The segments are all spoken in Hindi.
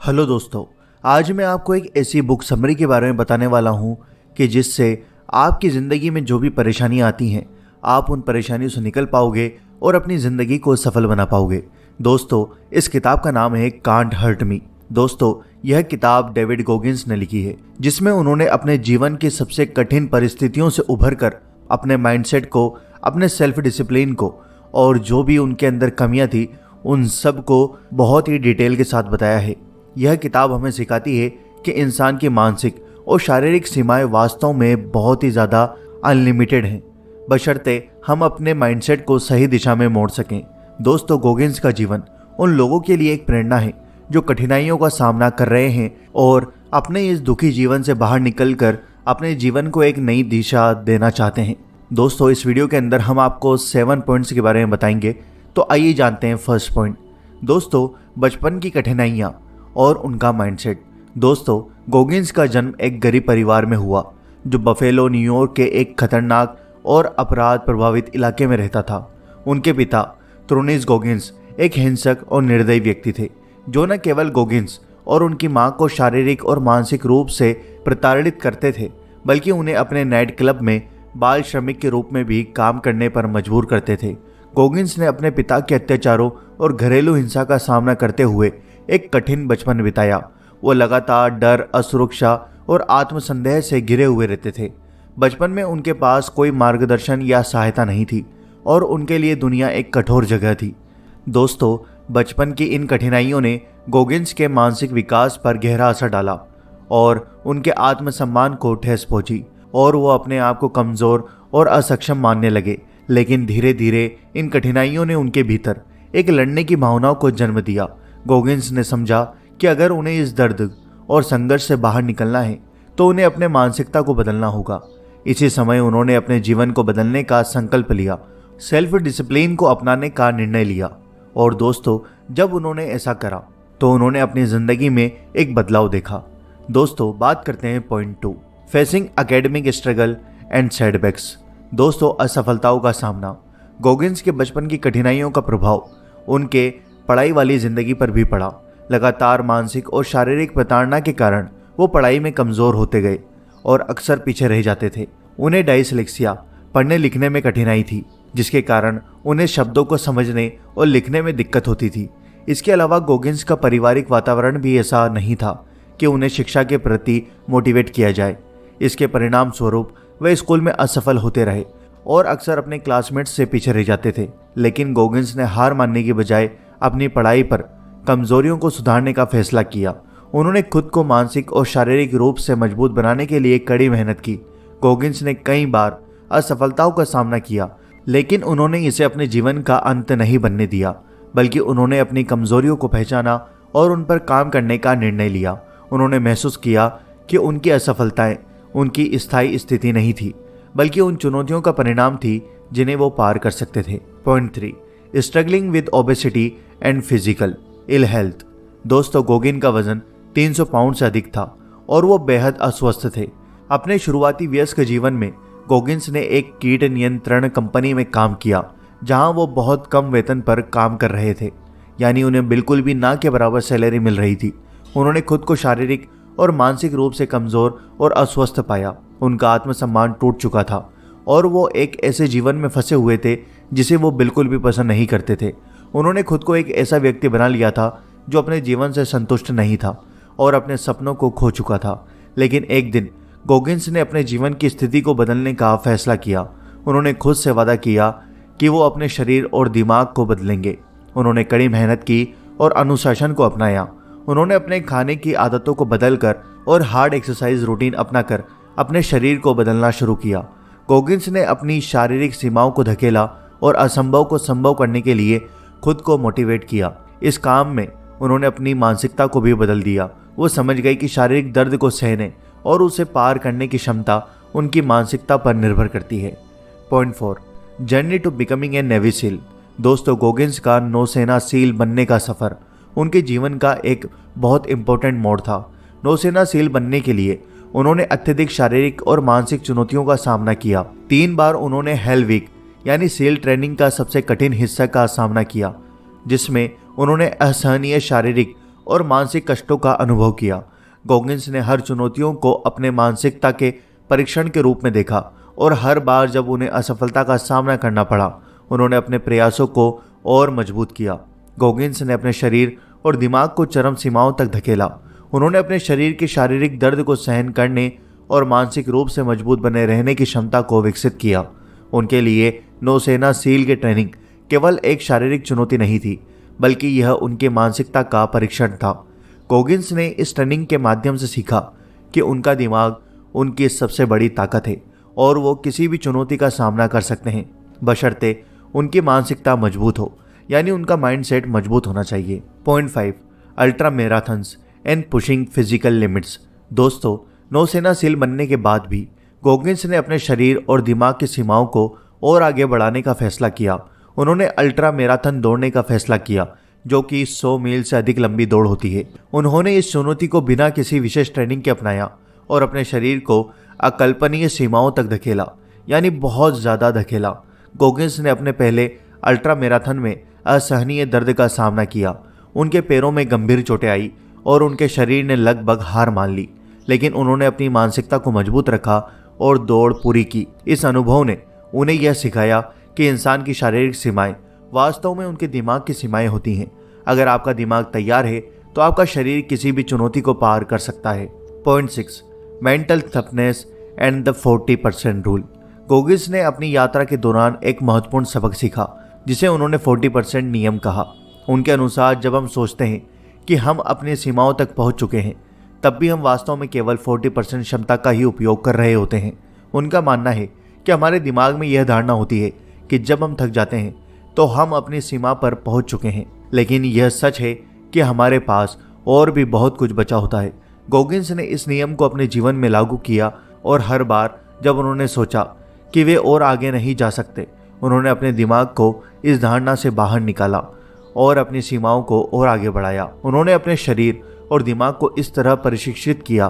हेलो दोस्तों, आज मैं आपको एक ऐसी बुक समरी के बारे में बताने वाला हूँ कि जिससे आपकी ज़िंदगी में जो भी परेशानियाँ आती हैं आप उन परेशानियों से निकल पाओगे और अपनी ज़िंदगी को सफल बना पाओगे। दोस्तों, इस किताब का नाम है कांट हर्ट मी। दोस्तों, यह किताब डेविड गोगिंस ने लिखी है, जिसमें उन्होंने अपने जीवन की सबसे कठिन परिस्थितियों से उभर कर अपने माइंडसेट को, अपने सेल्फ डिसिप्लिन को और जो भी उनके अंदर कमियां थी उन सब को बहुत ही डिटेल के साथ बताया है। यह किताब हमें सिखाती है कि इंसान की मानसिक और शारीरिक सीमाएं वास्तव में बहुत ही ज़्यादा अनलिमिटेड हैं, बशर्ते हम अपने माइंडसेट को सही दिशा में मोड़ सकें। दोस्तों, गोगिंस का जीवन उन लोगों के लिए एक प्रेरणा है जो कठिनाइयों का सामना कर रहे हैं और अपने इस दुखी जीवन से बाहर निकलकर अपने जीवन को एक नई दिशा देना चाहते हैं। दोस्तों, इस वीडियो के अंदर हम आपको 7 पॉइंट्स के बारे में बताएंगे। तो आइए जानते हैं फर्स्ट पॉइंट। दोस्तों, बचपन की कठिनाइयाँ और उनका माइंडसेट। दोस्तों, गोगिंस का जन्म एक गरीब परिवार में हुआ जो बफेलो, न्यूयॉर्क के एक खतरनाक और अपराध प्रभावित इलाके में रहता था। उनके पिता त्रोनिस गोगिंस एक हिंसक और निर्दयी व्यक्ति थे जो न केवल गोगिंस और उनकी मां को शारीरिक और मानसिक रूप से प्रताड़ित करते थे, बल्कि उन्हें अपने नाइट क्लब में बाल श्रमिक के रूप में भी काम करने पर मजबूर करते थे। गोगिंस ने अपने पिता के अत्याचारों और घरेलू हिंसा का सामना करते हुए एक कठिन बचपन बिताया। वो लगातार डर, असुरक्षा और आत्मसंदेह से घिरे हुए रहते थे। बचपन में उनके पास कोई मार्गदर्शन या सहायता नहीं थी और उनके लिए दुनिया एक कठोर जगह थी। दोस्तों, बचपन की इन कठिनाइयों ने गोगिंस के मानसिक विकास पर गहरा असर डाला और उनके आत्मसम्मान को ठेस पहुंची और वो अपने आप को कमज़ोर और असक्षम मानने लगे। लेकिन धीरे धीरे इन कठिनाइयों ने उनके भीतर एक लड़ने की भावनाओं को जन्म दिया। गोगिंस ने समझा कि अगर उन्हें इस दर्द और संघर्ष से बाहर निकलना है तो उन्हें अपने मानसिकता को बदलना होगा। इसी समय उन्होंने अपने जीवन को बदलने का संकल्प लिया, सेल्फ डिसिप्लिन को अपनाने का निर्णय लिया। और दोस्तों, जब उन्होंने ऐसा करा तो उन्होंने अपनी ज़िंदगी में एक बदलाव देखा। दोस्तों, बात करते हैं point 2, facing academic struggle and setbacks. दोस्तों, असफलताओं का सामना। गोगिंस के बचपन की कठिनाइयों का प्रभाव उनके पढ़ाई वाली ज़िंदगी पर भी पड़ा। लगातार मानसिक और शारीरिक प्रताड़ना के कारण वो पढ़ाई में कमज़ोर होते गए और अक्सर पीछे रह जाते थे। उन्हें डायस्लेक्सिया, पढ़ने लिखने में कठिनाई थी, जिसके कारण उन्हें शब्दों को समझने और लिखने में दिक्कत होती थी। इसके अलावा गोगिंस का पारिवारिक वातावरण भी ऐसा नहीं था कि उन्हें शिक्षा के प्रति मोटिवेट किया जाए। इसके परिणाम स्वरूप वे स्कूल में असफल होते रहे और अक्सर अपने क्लासमेट्स से पीछे रह जाते थे। लेकिन गोगिंस ने हार मानने की बजाय अपनी पढ़ाई पर कमजोरियों को सुधारने का फैसला किया। उन्होंने खुद को मानसिक और शारीरिक रूप से मजबूत बनाने के लिए कड़ी मेहनत की। गोगिंस ने कई बार असफलताओं का सामना किया, लेकिन उन्होंने इसे अपने जीवन का अंत नहीं बनने दिया, बल्कि उन्होंने अपनी कमजोरियों को पहचाना और उन पर काम करने का निर्णय लिया। उन्होंने महसूस किया कि उनकी असफलताएं उनकी स्थायी स्थिति नहीं थी, बल्कि उन चुनौतियों का परिणाम थी जिन्हें वो पार कर सकते थे। Point 3, struggling with obesity and physical ill health. दोस्तों, गोगिन का वजन 300 पाउंड से अधिक था और वो बेहद अस्वस्थ थे। अपने शुरुआती वयस्क जीवन में गोगिंस ने एक कीट नियंत्रण कंपनी में काम किया, जहां वो बहुत कम वेतन पर काम कर रहे थे, यानी उन्हें बिल्कुल भी ना के बराबर सैलरी मिल रही थी। उन्होंने खुद को शारीरिक और मानसिक रूप से कमज़ोर और अस्वस्थ पाया। उनका आत्मसम्मान टूट चुका था और वो एक ऐसे जीवन में फंसे हुए थे जिसे वो बिल्कुल भी पसंद नहीं करते थे। उन्होंने खुद को एक ऐसा व्यक्ति बना लिया था जो अपने जीवन से संतुष्ट नहीं था और अपने सपनों को खो चुका था। लेकिन एक दिन गोगिंस ने अपने जीवन की स्थिति को बदलने का फैसला किया। उन्होंने खुद से वादा किया कि वो अपने शरीर और दिमाग को बदलेंगे। उन्होंने कड़ी मेहनत की और अनुशासन को अपनाया। उन्होंने अपने खाने की आदतों को बदलकर और हार्ड एक्सरसाइज रूटीन अपनाकर अपने शरीर को बदलना शुरू किया। गोगिंस ने अपनी शारीरिक सीमाओं को धकेला और असंभव को संभव करने के लिए खुद को मोटिवेट किया। इस काम में उन्होंने अपनी मानसिकता को भी बदल दिया। वो समझ गए कि शारीरिक दर्द को सहने और उसे पार करने की क्षमता उनकी मानसिकता पर निर्भर करती है। Point 4, journey to becoming a navy seal. दोस्तों, गोगिंस का नौसेना सील बनने का सफ़र उनके जीवन का एक बहुत इंपॉर्टेंट मोड़ था। नौसेना सील बनने के लिए उन्होंने अत्यधिक शारीरिक और मानसिक चुनौतियों का सामना किया। 3 बार उन्होंने हेल वीक यानी सेल ट्रेनिंग का सबसे कठिन हिस्सा का सामना किया, जिसमें उन्होंने असहनीय शारीरिक और मानसिक कष्टों का अनुभव किया। गॉगिंस ने हर चुनौतियों को अपने मानसिकता के परीक्षण के रूप में देखा और हर बार जब उन्हें असफलता का सामना करना पड़ा, उन्होंने अपने प्रयासों को और मजबूत किया। गॉगिंस ने अपने शरीर और दिमाग को चरम सीमाओं तक धकेला। उन्होंने अपने शरीर के शारीरिक दर्द को सहन करने और मानसिक रूप से मजबूत बने रहने की क्षमता को विकसित किया। उनके लिए नौसेना सील की ट्रेनिंग केवल एक शारीरिक चुनौती नहीं थी, बल्कि यह उनकी मानसिकता का परीक्षण था। गॉगिंस ने इस ट्रेनिंग के माध्यम से सीखा कि उनका दिमाग उनकी सबसे बड़ी ताकत है और वो किसी भी चुनौती का सामना कर सकते हैं, बशर्ते उनकी मानसिकता मजबूत हो, यानी उनका माइंडसेट मजबूत होना चाहिए। Point 5, ultra marathons and pushing physical limits. दोस्तों, नौसेना सील बनने के बाद भी गॉगिंस ने अपने शरीर और दिमाग की सीमाओं को और आगे बढ़ाने का फैसला किया। उन्होंने अल्ट्रा मैराथन दौड़ने का फैसला किया, जो कि 100 मील से अधिक लंबी दौड़ होती है। उन्होंने इस चुनौती को बिना किसी विशेष ट्रेनिंग के अपनाया और अपने शरीर को अकल्पनीय सीमाओं तक धकेला, यानी बहुत ज़्यादा धकेला। गॉगिंस ने अपने पहले अल्ट्रा मैराथन में असहनीय दर्द का सामना किया। उनके पैरों में गंभीर चोटें आई और उनके शरीर ने लगभग हार मान ली, लेकिन उन्होंने अपनी मानसिकता को मजबूत रखा और दौड़ पूरी की। इस अनुभव ने उन्हें यह सिखाया कि इंसान की शारीरिक सीमाएं वास्तव में उनके दिमाग की सीमाएं होती हैं। अगर आपका दिमाग तैयार है तो आपका शरीर किसी भी चुनौती को पार कर सकता है। Point 6, mental toughness and the 40% rule. Goggins ने अपनी यात्रा के दौरान एक महत्वपूर्ण सबक सीखा, जिसे उन्होंने 40% नियम कहा। उनके अनुसार जब हम सोचते हैं कि हम अपनी सीमाओं तक पहुंच चुके हैं, तब भी हम वास्तव में केवल 40% क्षमता का ही उपयोग कर रहे होते हैं। उनका मानना है कि हमारे दिमाग में यह धारणा होती है कि जब हम थक जाते हैं तो हम अपनी सीमा पर पहुंच चुके हैं, लेकिन यह सच है कि हमारे पास और भी बहुत कुछ बचा होता है। गॉगिंस ने इस नियम को अपने जीवन में लागू किया और हर बार जब उन्होंने सोचा कि वे और आगे नहीं जा सकते, उन्होंने अपने दिमाग को इस धारणा से बाहर निकाला और अपनी सीमाओं को और आगे बढ़ाया। उन्होंने अपने शरीर और दिमाग को इस तरह प्रशिक्षित किया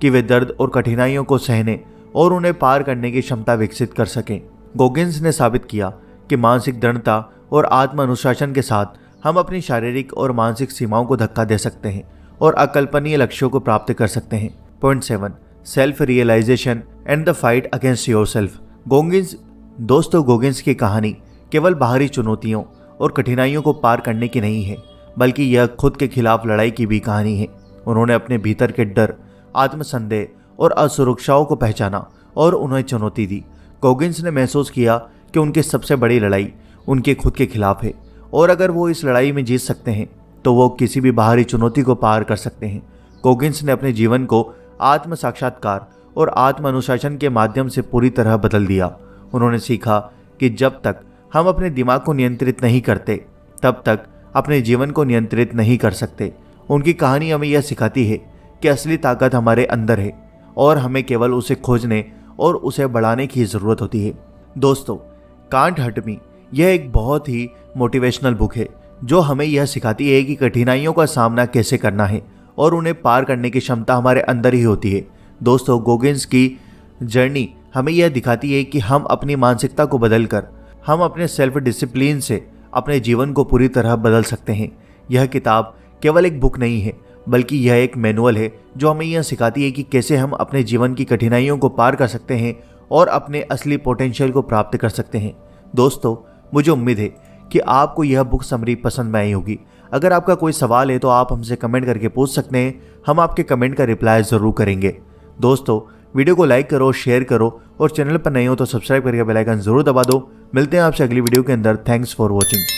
कि वे दर्द और कठिनाइयों को सहने और उन्हें पार करने की क्षमता विकसित कर सकें। गॉगिंस ने साबित किया कि मानसिक दृढ़ता और आत्म अनुशासन के साथ हम अपनी शारीरिक और मानसिक सीमाओं को धक्का दे सकते हैं और अकल्पनीय लक्ष्यों को प्राप्त कर सकते हैं। Point 7, self realisation and the fight against yourself. दोस्तों, गॉगिंस की कहानी केवल बाहरी चुनौतियों और कठिनाइयों को पार करने की नहीं है, बल्कि यह खुद के खिलाफ लड़ाई की भी कहानी है। उन्होंने अपने भीतर के डर, आत्मसंदेह और असुरक्षाओं को पहचाना और उन्हें चुनौती दी। गॉगिंस ने महसूस किया कि उनकी सबसे बड़ी लड़ाई उनके खुद के खिलाफ है और अगर वो इस लड़ाई में जीत सकते हैं तो वो किसी भी बाहरी चुनौती को पार कर सकते हैं। गॉगिंस ने अपने जीवन को आत्म साक्षात्कार और आत्म अनुशासन के माध्यम से पूरी तरह बदल दिया। उन्होंने सीखा कि जब तक हम अपने दिमाग को नियंत्रित नहीं करते, तब तक अपने जीवन को नियंत्रित नहीं कर सकते। उनकी कहानी हमें यह सिखाती है कि असली ताकत हमारे अंदर है और हमें केवल उसे खोजने और उसे बढ़ाने की ज़रूरत होती है। दोस्तों, कांट हर्ट मी यह एक बहुत ही मोटिवेशनल बुक है, जो हमें यह सिखाती है कि कठिनाइयों का सामना कैसे करना है और उन्हें पार करने की क्षमता हमारे अंदर ही होती है। दोस्तों, गॉगिंस की जर्नी हमें यह दिखाती है कि हम अपनी मानसिकता को बदलकर हम अपने सेल्फ डिसिप्लिन से अपने जीवन को पूरी तरह बदल सकते हैं। यह किताब केवल एक बुक नहीं है, बल्कि यह एक मैनुअल है जो हमें यह सिखाती है कि कैसे हम अपने जीवन की कठिनाइयों को पार कर सकते हैं और अपने असली पोटेंशियल को प्राप्त कर सकते हैं। दोस्तों, मुझे उम्मीद है कि आपको यह बुक समरी पसंद में आई होगी। अगर आपका कोई सवाल है तो आप हमसे कमेंट करके पूछ सकते हैं, हम आपके कमेंट का रिप्लाई ज़रूर करेंगे। दोस्तों, वीडियो को लाइक करो, शेयर करो और चैनल पर नए हो तो सब्सक्राइब करके बेल आइकन जरूर दबा दो। मिलते हैं आपसे अगली वीडियो के अंदर। Thanks for watching.